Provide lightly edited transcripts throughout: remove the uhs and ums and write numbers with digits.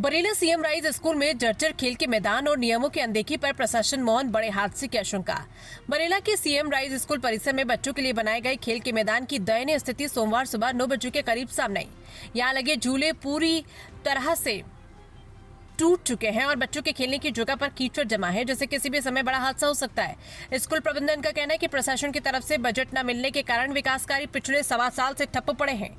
Barela CM rise school में जर्जर खेल के मैदान और नियमों की अनदेखी पर प्रशासन मौन, बड़े हादसे की आशंका। बरेला के सीएम राइज स्कूल परिसर में बच्चों के लिए बनाए गए खेल के मैदान की दयनीय स्थिति सोमवार सुबह 9 बजे के करीब सामने आई। यहाँ लगे झूले पूरी तरह से टूट चुके हैं और बच्चों के खेलने की जगह पर कीचड़ जमा है, जिससे किसी भी समय बड़ा हादसा हो सकता है। स्कूल प्रबंधन का कहना है कि प्रशासन की तरफ से बजट न मिलने के कारण विकास कार्य पिछले 1.25 साल से ठप्प पड़े हैं।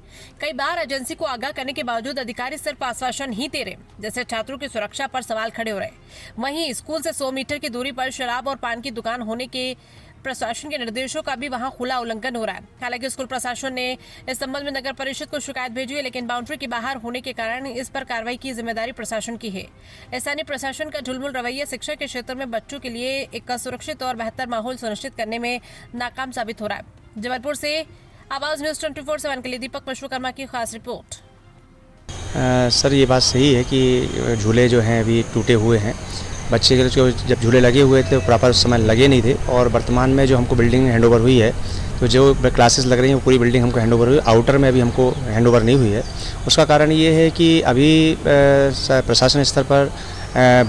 कई बार एजेंसी को आगाह करने के बावजूद अधिकारी सिर्फ आश्वासन ही दे रहे, जैसे छात्रों की सुरक्षा पर सवाल खड़े हो रहे। वहीं स्कूल से 100 मीटर की दूरी पर शराब और पान की दुकान होने के प्रशासन के निर्देशों का भी वहां खुला उल्लंघन हो रहा है। हालांकि स्कूल प्रशासन ने इस संबंध में नगर परिषद को शिकायत भेजी है, लेकिन बाउंड्री के बाहर होने के कारण इस पर कार्रवाई की जिम्मेदारी प्रशासन की है। स्थानीय प्रशासन का ढुलमुल रवैया शिक्षा के क्षेत्र में बच्चों के लिए एक सुरक्षित और बेहतर माहौल सुनिश्चित करने में नाकाम साबित हो रहा है। जबलपुर से आवाज न्यूज 24/7 के लिए दीपक विश्वकर्मा की खास रिपोर्ट। सर, ये बात सही है कि झूले जो हैं अभी टूटे हुए हैं। बच्चे के लिए जब झूले लगे हुए थे प्रॉपर उस समय लगे नहीं थे, और वर्तमान में जो हमको बिल्डिंग हैंडओवर हुई है, तो जो क्लासेस लग रही हैं वो पूरी बिल्डिंग हमको हैंडओवर हुई, आउटर में अभी हमको हैंडओवर नहीं हुई है। उसका कारण ये है कि अभी प्रशासन स्तर पर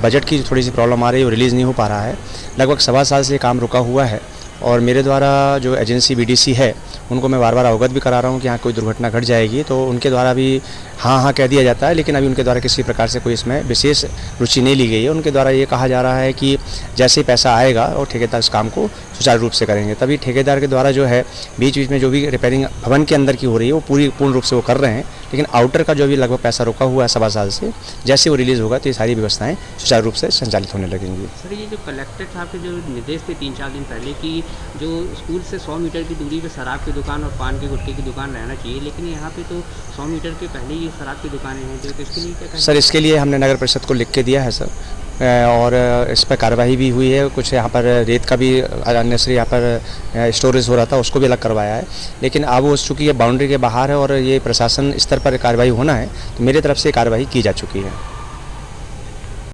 बजट की थोड़ी सी प्रॉब्लम आ रही है, वो रिलीज़ नहीं हो पा रहा है। लगभग 1.25 साल से काम रुका हुआ है, और मेरे द्वारा जो एजेंसी बीडीसी है उनको मैं बार बार अवगत भी करा रहा हूँ कि यहाँ कोई दुर्घटना घट जाएगी तो उनके द्वारा भी हाँ कह दिया जाता है, लेकिन अभी उनके द्वारा किसी प्रकार से कोई इसमें विशेष रुचि नहीं ली गई है। उनके द्वारा ये कहा जा रहा है कि जैसे ही पैसा आएगा और ठेकेदार इस काम को सुचारू रूप से करेंगे। तभी ठेकेदार के द्वारा जो है बीच बीच में जो भी रिपेयरिंग भवन के अंदर की हो रही है वो पूर्ण रूप से वो कर रहे हैं, लेकिन आउटर का जो भी लगभग पैसा रुका हुआ है 1.25 साल से, जैसे वो रिलीज़ होगा तो ये सारी व्यवस्थाएँ सुचारू रूप से संचालित होने लगेंगी। सर, ये जो कलेक्टर साहब के जो निर्देश थे 3-4 दिन पहले कि जो स्कूल से 100 मीटर की दूरी पे शराब की दुकान और पान के गुटखे की दुकान रहना चाहिए, लेकिन यहाँ पे तो 100 मीटर के पहले ही शराब की दुकानें हैं, तो इसके लिए क्या कहें? सर, इसके लिए हमने नगर परिषद को लिख के दिया है सर, और इस पर कार्रवाई भी हुई है। कुछ यहाँ पर रेत का भी अननेसरी यहाँ पर स्टोरेज हो रहा था, उसको भी अलग करवाया है, लेकिन अब वो चूँकि ये बाउंड्री के बाहर है और ये प्रशासन स्तर पर कार्रवाई होना है, तो मेरी तरफ से कार्रवाई की जा चुकी है।